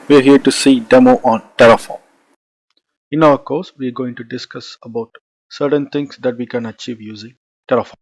We are here to see demo on Terraform. In our course, we are going to discuss about certain things that we can achieve using Terraform.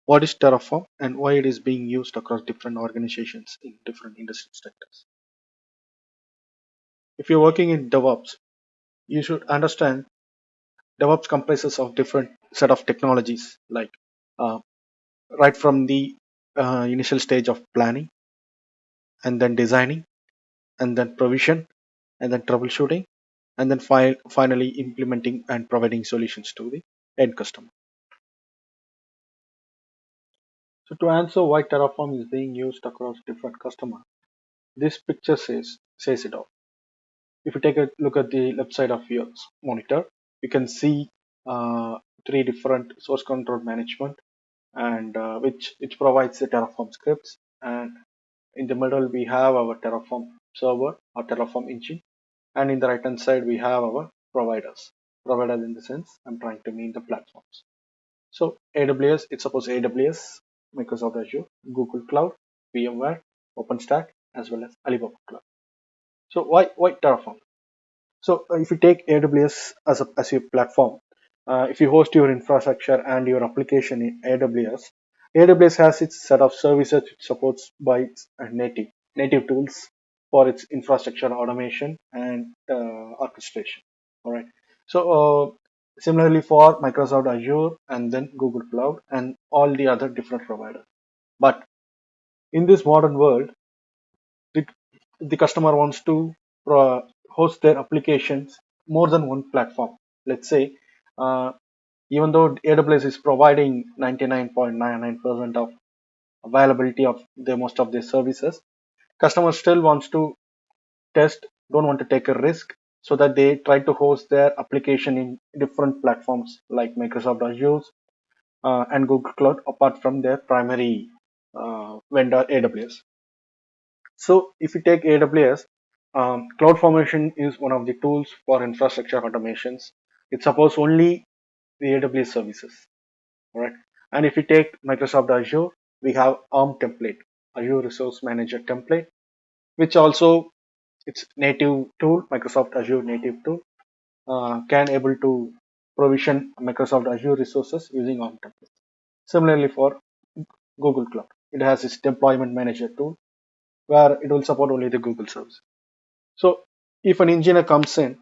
What is Terraform and why it is being used across different organizations in different industry sectors? If you're working in DevOps, you should understand DevOps comprises of different set of technologies like uh, right from the initial stage of planning and then designing and then provision and then troubleshooting and then finally implementing and providing solutions to the end customer. So to answer why Terraform is being used across different customers, this picture says it all. If you take a look at the left side of your monitor, you can see three different source control management and which provides the Terraform scripts. And in the middle we have our Terraform server or Terraform engine, and in the right hand side we have our providers. Providers in the sense I'm trying to mean the platforms. So AWS, it's suppose AWS, Microsoft Azure, Google Cloud, VMware, OpenStack, as well as Alibaba Cloud. So why Terraform? So if you take AWS as your platform, if you host your infrastructure and your application in AWS, AWS has its set of services it supports by its native tools for its infrastructure automation and orchestration. All right. So similarly for Microsoft Azure and then Google Cloud and all the other different providers. But in this modern world, the, the customer wants to host their applications more than one platform. Let's say, uh, even though AWS is providing 99.99% of availability of the most of their services, customer still wants to test, don't want to take a risk, so that they try to host their application in different platforms like Microsoft Azure and Google Cloud apart from their primary vendor AWS. So if you take AWS, CloudFormation is one of the tools for infrastructure automations. It supports only the AWS services, all right? And if you take Microsoft Azure, we have ARM template, Azure Resource Manager template, which also it's native tool, Microsoft Azure native tool, can able to provision Microsoft Azure resources using ARM template. Similarly for Google Cloud, it has its deployment manager tool where it will support only the Google service. So if an engineer comes in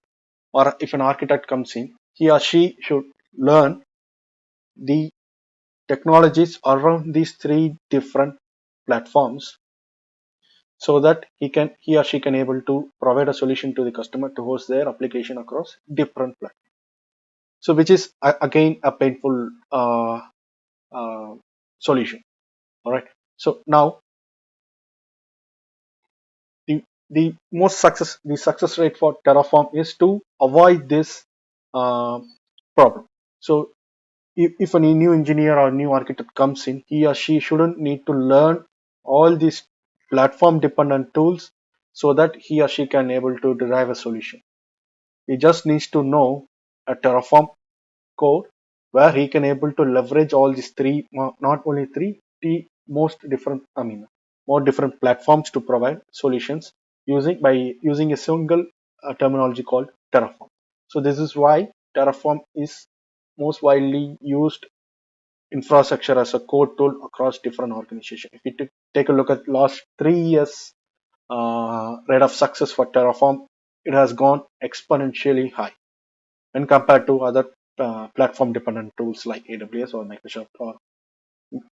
or if an architect comes in, he or she should learn the technologies around these three different platforms so that he or she can able to provide a solution to the customer to host their application across different platforms. So which is again a painful uh, solution. All right. So now the the success rate for Terraform is to avoid this uh, problem. So if a new engineer or new architect comes in, he or she shouldn't need to learn all these platform dependent tools so that he or she can able to derive a solution. He just needs to know a Terraform code where he can able to leverage all these three, not only three, the most different, I mean, more different platforms to provide solutions by using a single terminology called Terraform. So this is why Terraform is most widely used infrastructure as a code tool across different organizations. If you take a look at last 3 years rate of success for Terraform, it has gone exponentially high when compared to other platform dependent tools like AWS or Microsoft or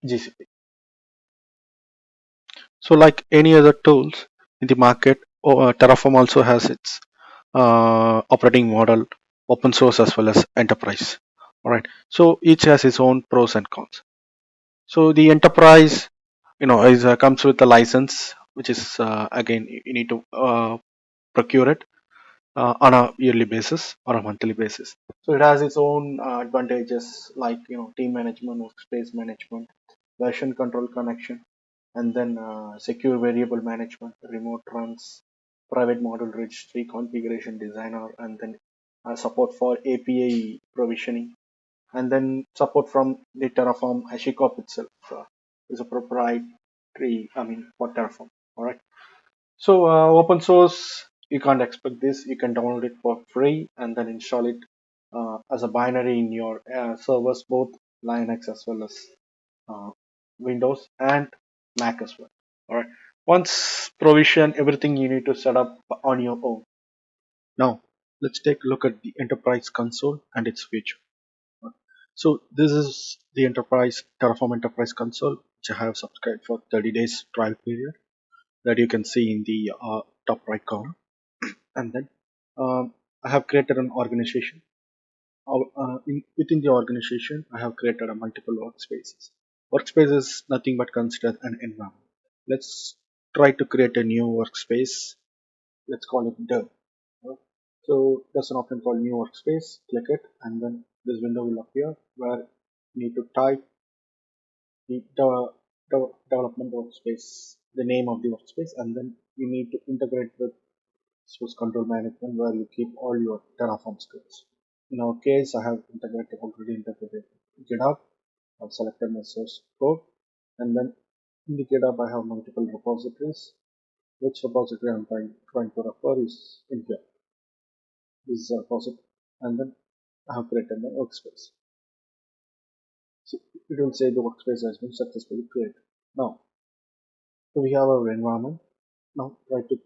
GCP. So like any other tools in the market, Terraform also has its operating model, open source as well as enterprise. All right. So each has its own pros and cons. So the enterprise, is comes with a license, which is again you need to procure it on a yearly basis or a monthly basis. So it has its own advantages like team management, workspace management, version control connection, and then secure variable management, remote runs, private model registry, configuration designer, and then support for API provisioning, and then support from the Terraform HashiCorp itself is a proprietary, I mean, for Terraform. All right. So open source, you can't expect this. You can download it for free and then install it as a binary in your servers, both Linux as well as uh, Windows and Mac as well. All right. Once provision, everything you need to set up on your own. Now, let's take a look at the enterprise console and its feature. So this is the Terraform Enterprise console, which I have subscribed for 30 days trial period that you can see in the top right corner. And then I have created an organization. Within the organization, I have created a multiple workspaces. Workspace is nothing but considered an environment. Let's try to create a new workspace. Let's call it dev. So there's an option called new workspace. Click it, and then this window will appear where you need to type the development workspace, the name of the workspace, and then you need to integrate with source control management where you keep all your Terraform scripts. In our case, I have already integrated GitHub. I've selected my source code, and then in the GitHub I have multiple repositories. Which repository I'm trying to refer is in here. This is a repository, and then I have created my workspace. So it will say the workspace has been successfully created. Now, so we have our environment. Now try to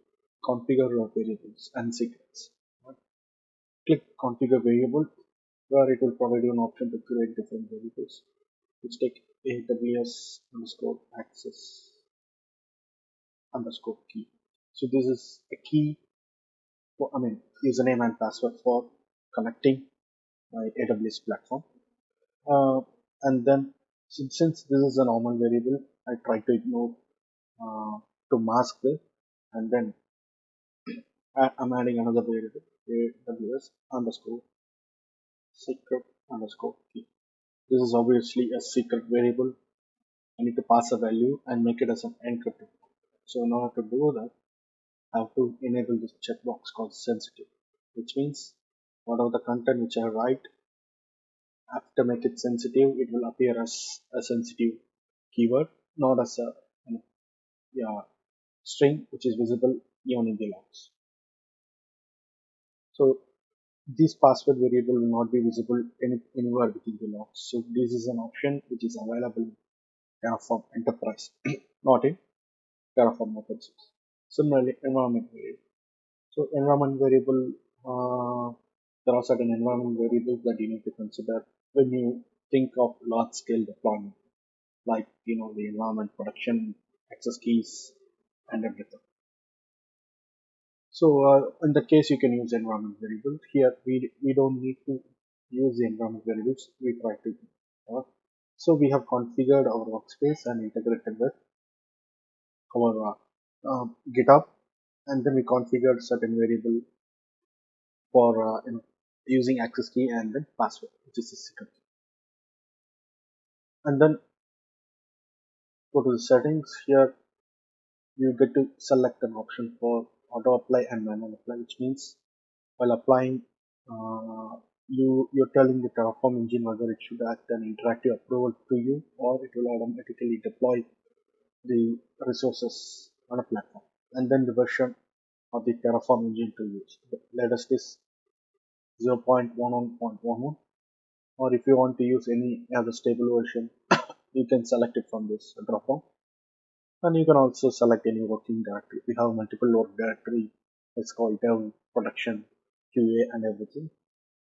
configure your variables and secrets. Click configure variable where it will provide you an option to create different variables. Let's take AWS underscore access underscore key. So this is a key for, I mean, username and password for connecting my AWS platform. Uh, and then since this is a normal variable, I try to ignore to mask this, and then I'm adding another variable AWS underscore secret underscore key. This is obviously a secret variable. I need to pass a value and make it as an encrypted. So in order to do that, I have to enable this checkbox called sensitive, which means whatever the content which I write, after make it sensitive, it will appear as a sensitive keyword, not as a yeah, string which is visible even in the logs. So this password variable will not be visible anywhere within the logs. So this is an option which is available in Terraform Enterprise, not in Terraform open source. Similarly, environment variable. So environment variable, there are certain environment variables that you need to consider when you think of large scale deployment, like the environment production, access keys, and everything. So in that case, you can use environment variable. Here, we don't need to use the environment variables. We try to. Uh, so we have configured our workspace and integrated with our GitHub, and then we configured certain variable for using access key and then password, which is the secret key. And then go to the settings. Here you get to select an option for auto apply and manual apply, which means while applying, you're telling the Terraform engine whether it should act an interactive approval to you or it will automatically deploy the resources on a platform, and then the version of the Terraform engine to use. The latest is 0.11.11, or if you want to use any other stable version, you can select it from this dropdown. And you can also select any working directory. We have multiple work directory. It's called dev, production, QA, and everything.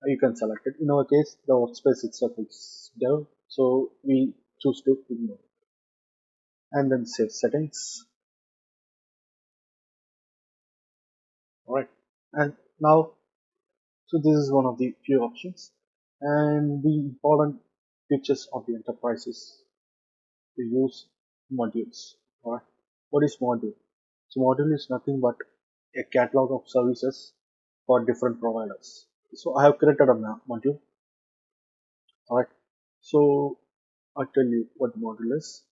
You can select it. In our case, the workspace itself is dev, so we choose to ignore. And then save settings. Alright. And now, so this is one of the few options. And the important features of the enterprise is to use modules. Alright. What is module? So module is nothing but a catalog of services for different providers. So I have created a module. Alright. So I'll tell you what the module is.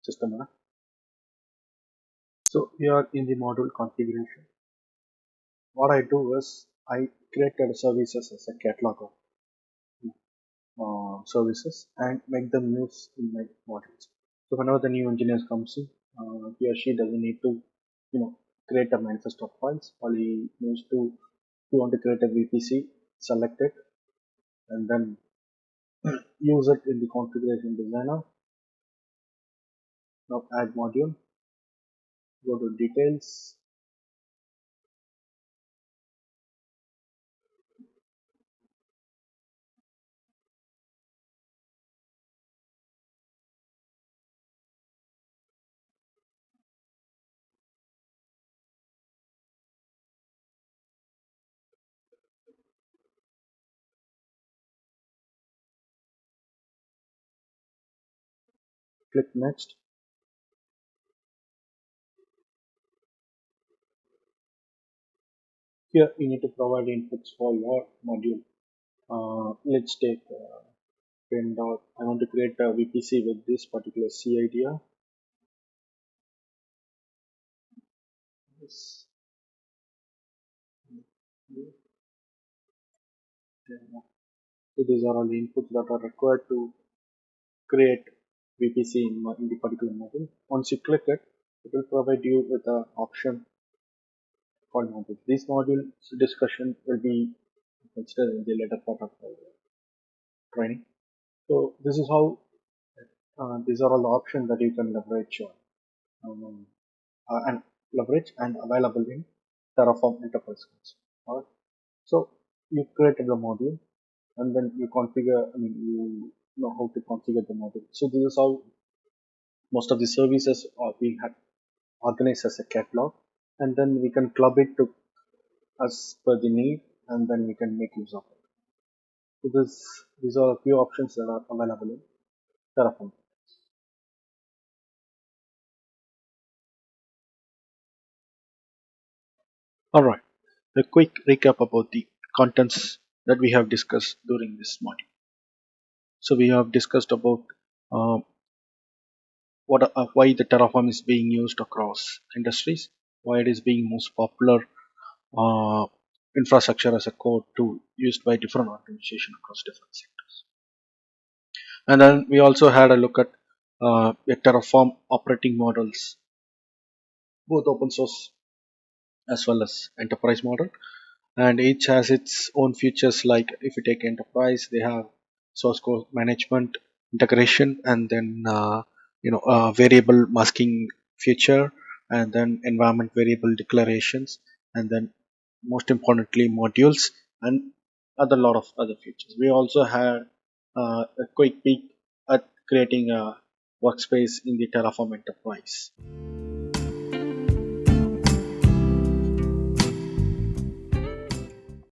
Just a minute. So here in the module configuration, what I do is I created services as a catalog. services and make them use in my models. So whenever the new engineer comes in, he or she doesn't need to, create a manifest of files. All he needs to, if you want to create a VPC, select it and then use it in the configuration designer. Now add module, go to details, click next. Here you need to provide inputs for your module. Let's take dot. I want to create a VPC with this particular C idea. Yes. So these are all the inputs that are required to create VPC in the particular module. Once you click it, it will provide you with an option called modules. This module discussion will be considered in the later part of the training. So this is how these are all the options that you can leverage um, and available in Terraform Enterprise Console. Alright. So you created the module and then you configure. I mean, you know how to configure the module. So this is how most of the services are being organized as a catalog, and then we can club it to as per the need, and then we can make use of it. So these are a few options that are available in Terraform. All right, a quick recap about the contents that we have discussed during this module. So we have discussed about uh, why the Terraform is being used across industries, why it is being most popular uh, infrastructure as a code tool used by different organizations across different sectors. And then we also had a look at the Terraform operating models, both open source as well as enterprise model. And each has its own features. Like if you take enterprise, they have source code management, integration, and then variable masking feature, and then environment variable declarations, and then most importantly modules and other lot of other features. We also had a quick peek at creating a workspace in the Terraform enterprise.